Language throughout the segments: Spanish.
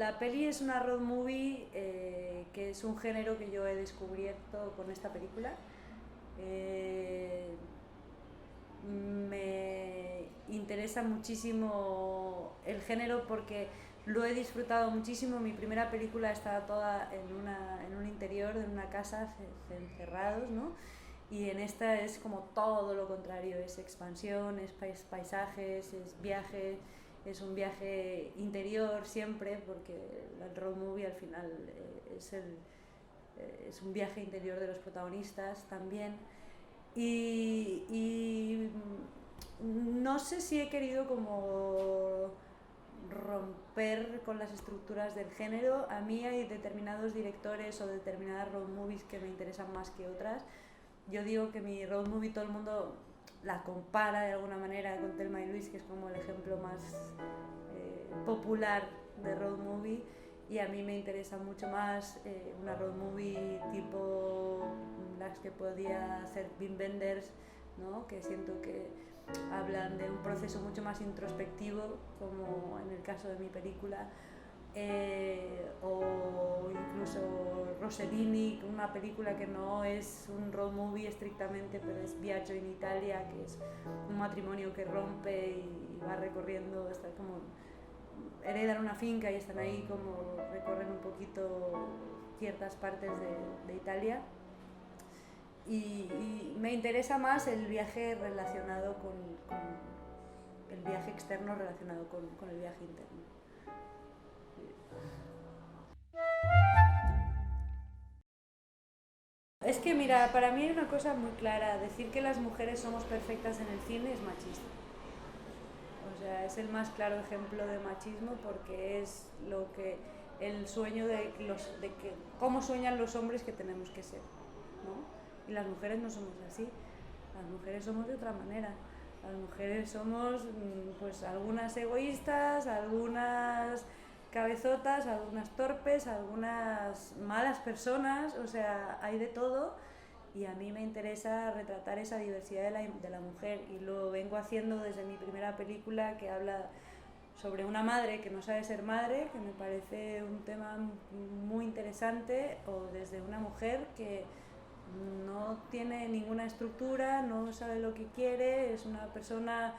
La peli es una road movie, que es un género que yo he descubierto con esta película. Eh, Me interesa muchísimo el género porque lo he disfrutado muchísimo. Mi primera película estaba toda en un interior de una casa, encerrados, ¿no? Y en esta es como todo lo contrario, es expansión, es paisajes, es viaje, es un viaje interior siempre, porque el road movie al final es un viaje interior de los protagonistas también. Y no sé si he querido como romper con las estructuras del género. A mí hay determinados directores o determinadas road movies que me interesan más que otras. Yo digo que mi road movie todo el mundo la compara de alguna manera con Thelma y Luis, que es como el ejemplo más popular de road movie, y a mí me interesa mucho más una road movie tipo las que podía hacer Wim Wenders, ¿no? Que siento que hablan de un proceso mucho más introspectivo, como en el caso de mi película, o incluso Rossellini, una película que no es un road movie estrictamente, pero es Viaggio in Italia, que es un matrimonio que rompe y va recorriendo, está como heredan una finca y están ahí como recorren un poquito ciertas partes de Italia. Y me interesa más el viaje relacionado con el viaje externo relacionado con el viaje interno. Es que mira, para mí hay una cosa muy clara: decir que las mujeres somos perfectas en el cine es machista. O sea, es el más claro ejemplo de machismo, porque es lo que el sueño de que cómo sueñan los hombres que tenemos que ser, ¿no? Y las mujeres no somos así. Las mujeres somos de otra manera. Las mujeres somos, pues, algunas egoístas, algunas cabezotas, algunas torpes, algunas malas personas. O sea, hay de todo, y a mí me interesa retratar esa diversidad de la mujer, y lo vengo haciendo desde mi primera película, que habla sobre una madre que no sabe ser madre, que me parece un tema muy interesante, o desde una mujer que no tiene ninguna estructura, no sabe lo que quiere, es una persona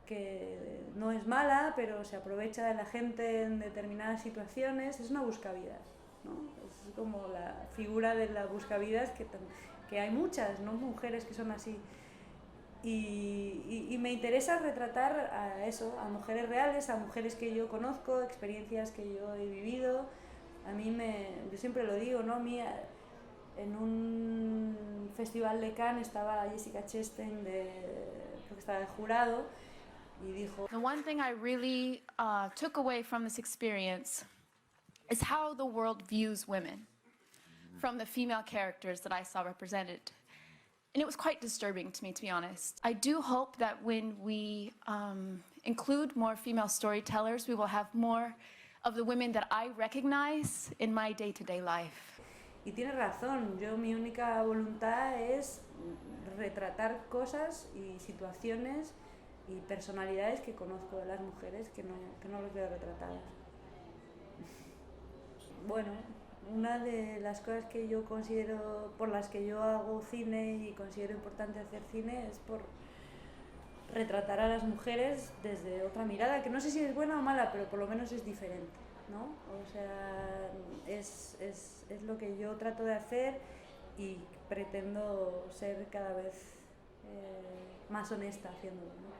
que no es mala, pero se aprovecha de la gente en determinadas situaciones. Es una buscavidas, ¿no? Es como la figura de la buscavidas, que hay muchas, ¿no? Mujeres que son así. Y me interesa retratar a eso, a mujeres reales, a mujeres que yo conozco, experiencias que yo he vivido. Yo siempre lo digo, ¿no? En un festival de Cannes estaba Jessica Chastain, creo que estaba de jurado, y dijo: The one thing I really took away from this experience is how the world views women from the female characters that I saw represented. And it was quite disturbing to me, to be honest. I do hope that when we include more female storytellers, we will have more of the women that I recognize in my day-to-day life. Y tiene razón. Mi única voluntad es retratar cosas y situaciones y personalidades que conozco de las mujeres, que no los veo retratadas. Bueno, una de las cosas que yo considero, por las que yo hago cine y considero importante hacer cine, es por retratar a las mujeres desde otra mirada, que no sé si es buena o mala, pero por lo menos es diferente, ¿no? O sea, es lo que yo trato de hacer, y pretendo ser cada vez más honesta haciéndolo, ¿no?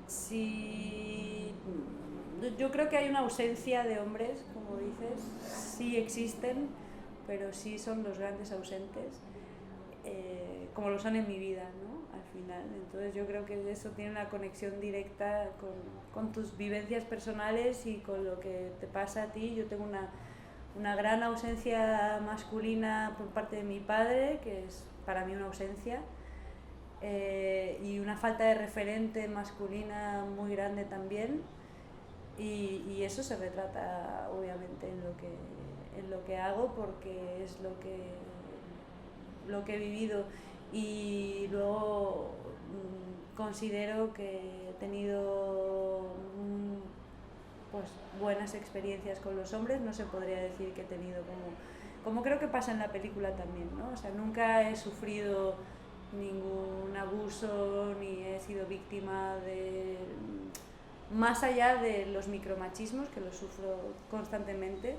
Sí, yo creo que hay una ausencia de hombres, como dices. Sí existen, pero sí son los grandes ausentes, como lo son en mi vida, ¿no? Al final. Entonces yo creo que eso tiene una conexión directa con tus vivencias personales y con lo que te pasa a ti. Yo tengo una gran ausencia masculina por parte de mi padre, que es para mí una ausencia, y una falta de referente masculina muy grande también, y eso se retrata obviamente en lo que hago, porque es lo que he vivido, y luego considero que he tenido pues buenas experiencias con los hombres. No se podría decir que he tenido como creo que pasa en la película también, ¿no? O sea, nunca he sufrido ningún abuso ni he sido víctima de, más allá de los micromachismos, que los sufro constantemente.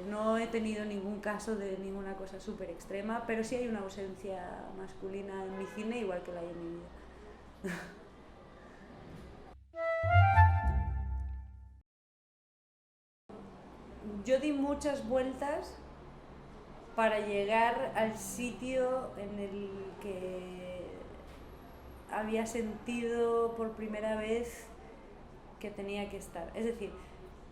No he tenido ningún caso de ninguna cosa súper extrema, pero sí hay una ausencia masculina en mi cine, igual que la hay en mi vida. Yo di muchas vueltas para llegar al sitio en el que había sentido por primera vez que tenía que estar. Es decir,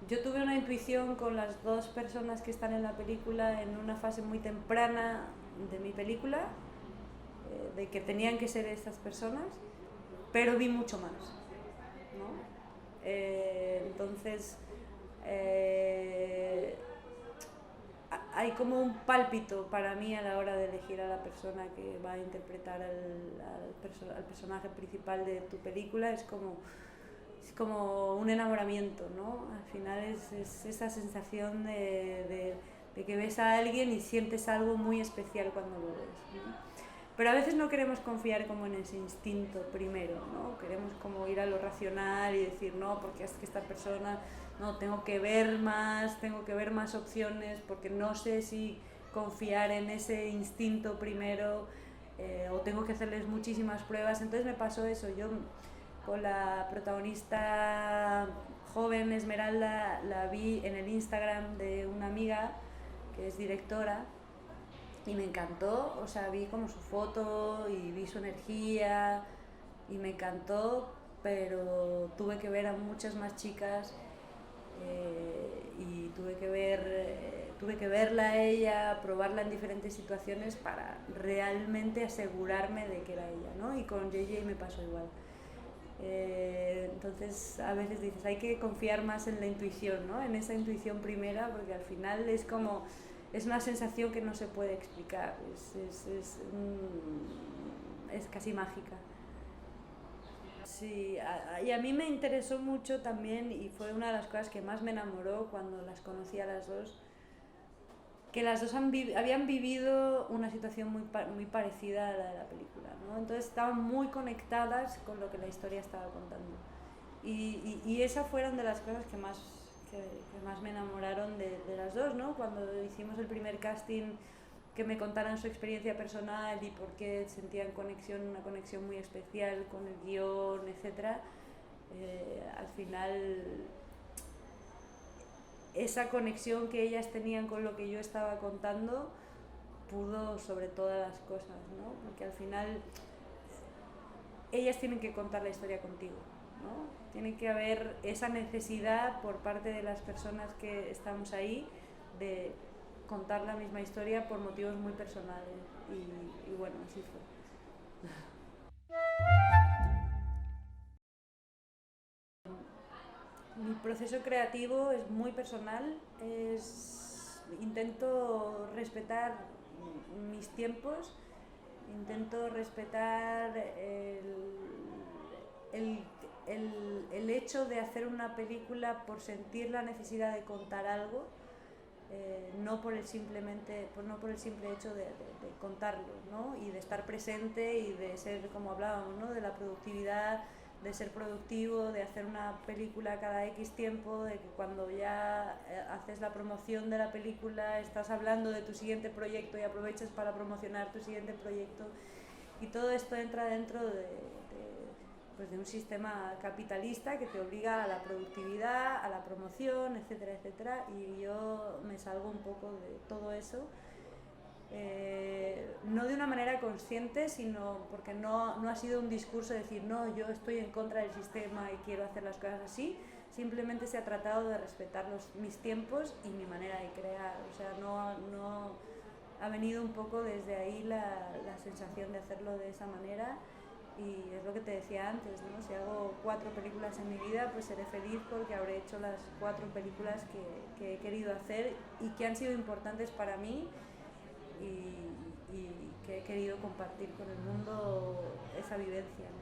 yo tuve una intuición con las dos personas que están en la película en una fase muy temprana de mi película, de que tenían que ser estas personas, pero vi mucho más, ¿no? Entonces, hay como un pálpito para mí a la hora de elegir a la persona que va a interpretar al personaje principal de tu película. Es como un enamoramiento, ¿no? Al final es esa sensación de que ves a alguien y sientes algo muy especial cuando lo ves, ¿no? Pero a veces no queremos confiar como en ese instinto primero, ¿no? Queremos como ir a lo racional y decir, no, porque es que esta persona, no, tengo que ver más opciones, porque no sé si confiar en ese instinto primero, o tengo que hacerles muchísimas pruebas. Entonces me pasó eso. Yo con la protagonista joven Esmeralda la vi en el Instagram de una amiga que es directora y me encantó. O sea, vi como su foto y vi su energía y me encantó, pero tuve que ver a muchas más chicas, y tuve que verla a ella, probarla en diferentes situaciones para realmente asegurarme de que era ella, ¿no? Y con JJ me pasó igual. Entonces a veces dices, hay que confiar más en la intuición, ¿no? En esa intuición primera, porque al final es una sensación que no se puede explicar, es casi mágica. Sí, y a mí me interesó mucho también, y fue una de las cosas que más me enamoró cuando las conocí a las dos, que las dos habían vivido una situación muy parecida a la de la película, ¿no? Entonces estaban muy conectadas con lo que la historia estaba contando. Y esas fueron de las cosas que más me enamoraron de las dos, ¿no? Cuando hicimos el primer casting, que me contaran su experiencia personal y por qué sentían una conexión muy especial con el guión, etc. Al final, esa conexión que ellas tenían con lo que yo estaba contando pudo sobre todas las cosas, ¿no? Porque al final ellas tienen que contar la historia contigo, ¿no? Tiene que haber esa necesidad por parte de las personas que estamos ahí de contar la misma historia por motivos muy personales, y bueno, así fue. Mi proceso creativo es muy personal, intento respetar mis tiempos, intento respetar el hecho de hacer una película por sentir la necesidad de contar algo, no por el simple hecho de contarlo, ¿no? Y de estar presente y de ser, como hablábamos, ¿no? De la productividad, de ser productivo, de hacer una película cada X tiempo, de que cuando ya haces la promoción de la película estás hablando de tu siguiente proyecto y aprovechas para promocionar tu siguiente proyecto, y todo esto entra dentro de un sistema capitalista que te obliga a la productividad, a la promoción, etcétera, etcétera, y yo me salgo un poco de todo eso, no de una manera consciente, sino porque no ha sido un discurso de decir, no, yo estoy en contra del sistema y quiero hacer las cosas así. Simplemente se ha tratado de respetar mis tiempos y mi manera de crear. O sea, no ha venido un poco desde ahí la sensación de hacerlo de esa manera. Y es lo que te decía antes, ¿no? Si hago 4 películas en mi vida, pues seré feliz porque habré hecho las 4 películas que he querido hacer y que han sido importantes para mí, y querido compartir con el mundo esa vivencia, ¿no?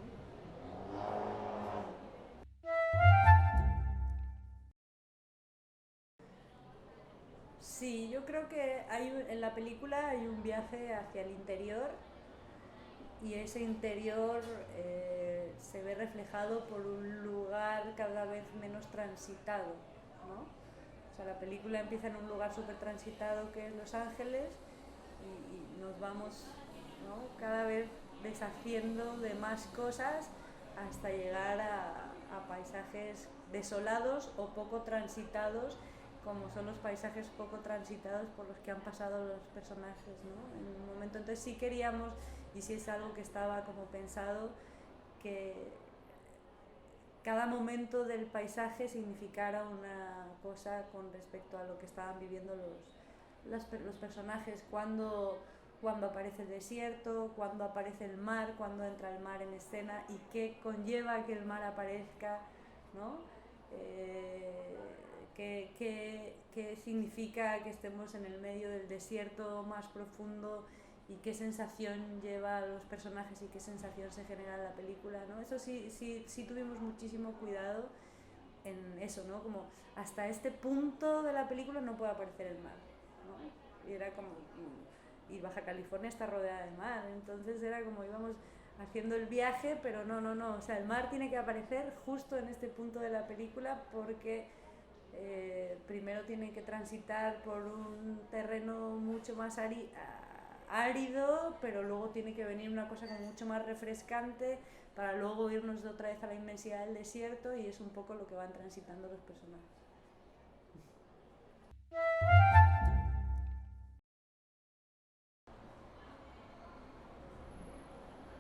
Sí, yo creo que en la película hay un viaje hacia el interior y ese interior se ve reflejado por un lugar cada vez menos transitado, ¿no? O sea, la película empieza en un lugar súper transitado que es Los Ángeles y nos vamos, ¿no?, cada vez deshaciendo de más cosas hasta llegar a paisajes desolados o poco transitados, como son los paisajes poco transitados por los que han pasado los personajes, ¿no? En un momento, entonces sí queríamos, y sí es algo que estaba como pensado, que cada momento del paisaje significara una cosa con respecto a lo que estaban viviendo los personajes, cuando aparece el desierto, cuando aparece el mar, cuando entra el mar en escena y qué conlleva que el mar aparezca, ¿no? ¿Qué significa que estemos en el medio del desierto más profundo y qué sensación lleva a los personajes y qué sensación se genera en la película, ¿no? Eso sí tuvimos muchísimo cuidado en eso, ¿no? Como hasta este punto de la película no puede aparecer el mar, ¿no? Y era como... Y Baja California está rodeada de mar, entonces era como íbamos haciendo el viaje, pero no, o sea, el mar tiene que aparecer justo en este punto de la película porque primero tiene que transitar por un terreno mucho más árido, pero luego tiene que venir una cosa como mucho más refrescante para luego irnos de otra vez a la inmensidad del desierto, y es un poco lo que van transitando los personajes.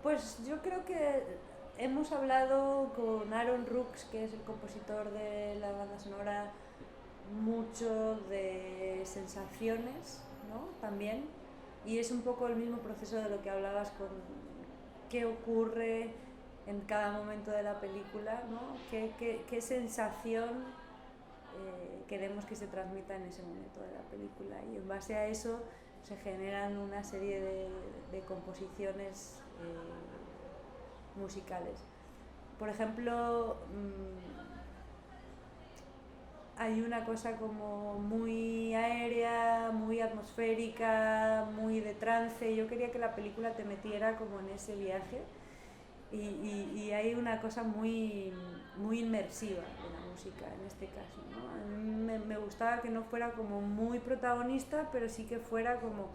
Pues yo creo que hemos hablado con Aaron Rooks, que es el compositor de la banda sonora, mucho de sensaciones, ¿no? También, y es un poco el mismo proceso de lo que hablabas con qué ocurre en cada momento de la película, ¿no? ¿Qué sensación queremos que se transmita en ese momento de la película? Y en base a eso se generan una serie de composiciones musicales. Por ejemplo, hay una cosa como muy aérea, muy atmosférica, muy de trance. Yo quería que la película te metiera como en ese viaje y hay una cosa muy inmersiva de la música en este caso, ¿no? A mí me gustaba que no fuera como muy protagonista, pero sí que fuera como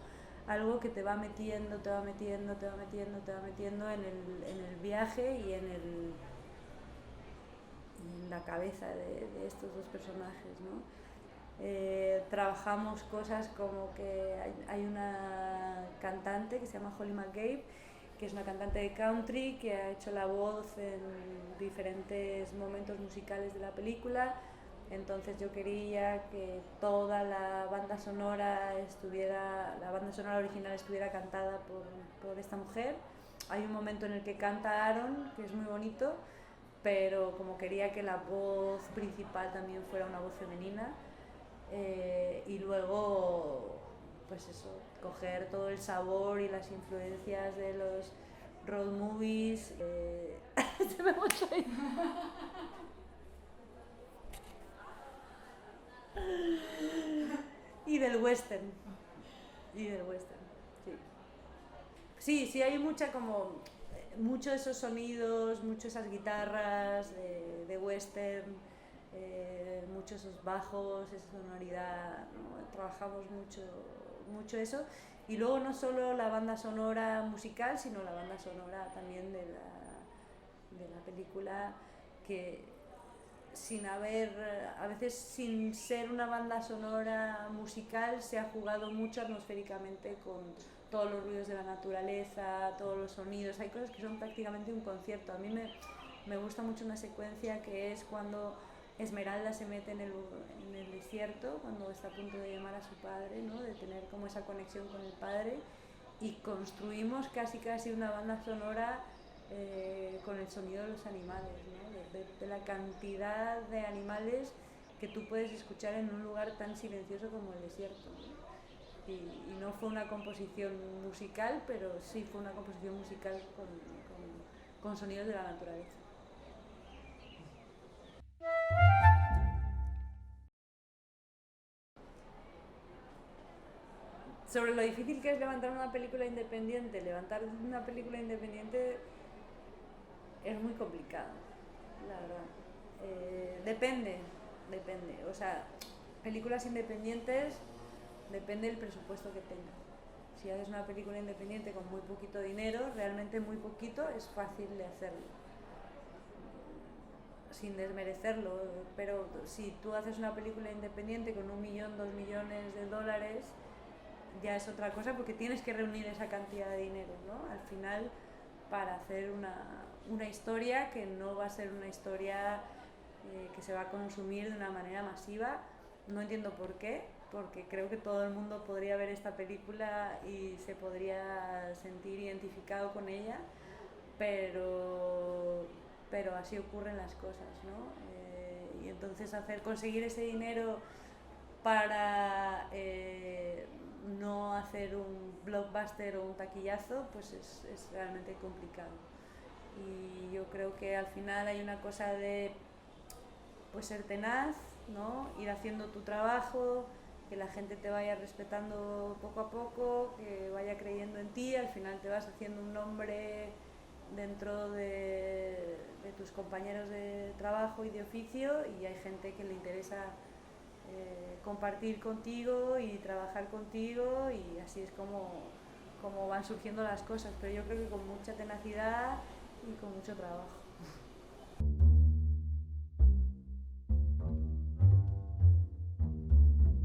algo que te va metiendo en el viaje y en la cabeza de estos dos personajes, ¿no? Trabajamos cosas como que hay una cantante que se llama Holly McCabe, que es una cantante de country que ha hecho la voz en diferentes momentos musicales de la película. Entonces yo quería que toda la banda sonora original estuviera cantada por esta mujer. Hay un momento en el que canta Aaron, que es muy bonito, pero como quería que la voz principal también fuera una voz femenina, y luego, pues eso, coger todo el sabor y las influencias de los road movies, se me mocha ahí. y del western, sí, hay mucho de esos sonidos, mucho esas guitarras de western, mucho esos bajos, esa sonoridad, ¿no? Trabajamos mucho eso, y luego no solo la banda sonora musical, sino la banda sonora también de la película, que a veces sin ser una banda sonora musical, se ha jugado mucho atmosféricamente con todos los ruidos de la naturaleza, todos los sonidos. Hay cosas que son prácticamente un concierto. A mí me gusta mucho una secuencia que es cuando Esmeralda se mete en el desierto, cuando está a punto de llamar a su padre, ¿no? De tener como esa conexión con el padre, y construimos casi una banda sonora con el sonido de los animales, ¿no? de la cantidad de animales que tú puedes escuchar en un lugar tan silencioso como el desierto, ¿no? y no fue una composición musical, pero sí fue una composición musical con sonidos de la naturaleza. Sobre lo difícil que es levantar una película independiente, es muy complicado, la verdad. Depende, o sea, películas independientes depende del presupuesto que tengas. Si haces una película independiente con muy poquito dinero, realmente muy poquito, es fácil de hacerlo, sin desmerecerlo, pero si tú haces una película independiente con 1 millón, 2 millones de dólares, ya es otra cosa porque tienes que reunir esa cantidad de dinero, ¿no? Al final, para hacer una historia que no va a ser una historia que se va a consumir de una manera masiva. No entiendo por qué, porque creo que todo el mundo podría ver esta película y se podría sentir identificado con ella, pero así ocurren las cosas, ¿no? Y entonces conseguir ese dinero para no hacer un blockbuster o un taquillazo, pues es realmente complicado. Y yo creo que al final hay una cosa de pues ser tenaz, ¿no? Ir haciendo tu trabajo, que la gente te vaya respetando poco a poco, que vaya creyendo en ti, al final te vas haciendo un nombre dentro de tus compañeros de trabajo y de oficio, y hay gente que le interesa compartir contigo y trabajar contigo, y así es como van surgiendo las cosas, pero yo creo que con mucha tenacidad y con mucho trabajo.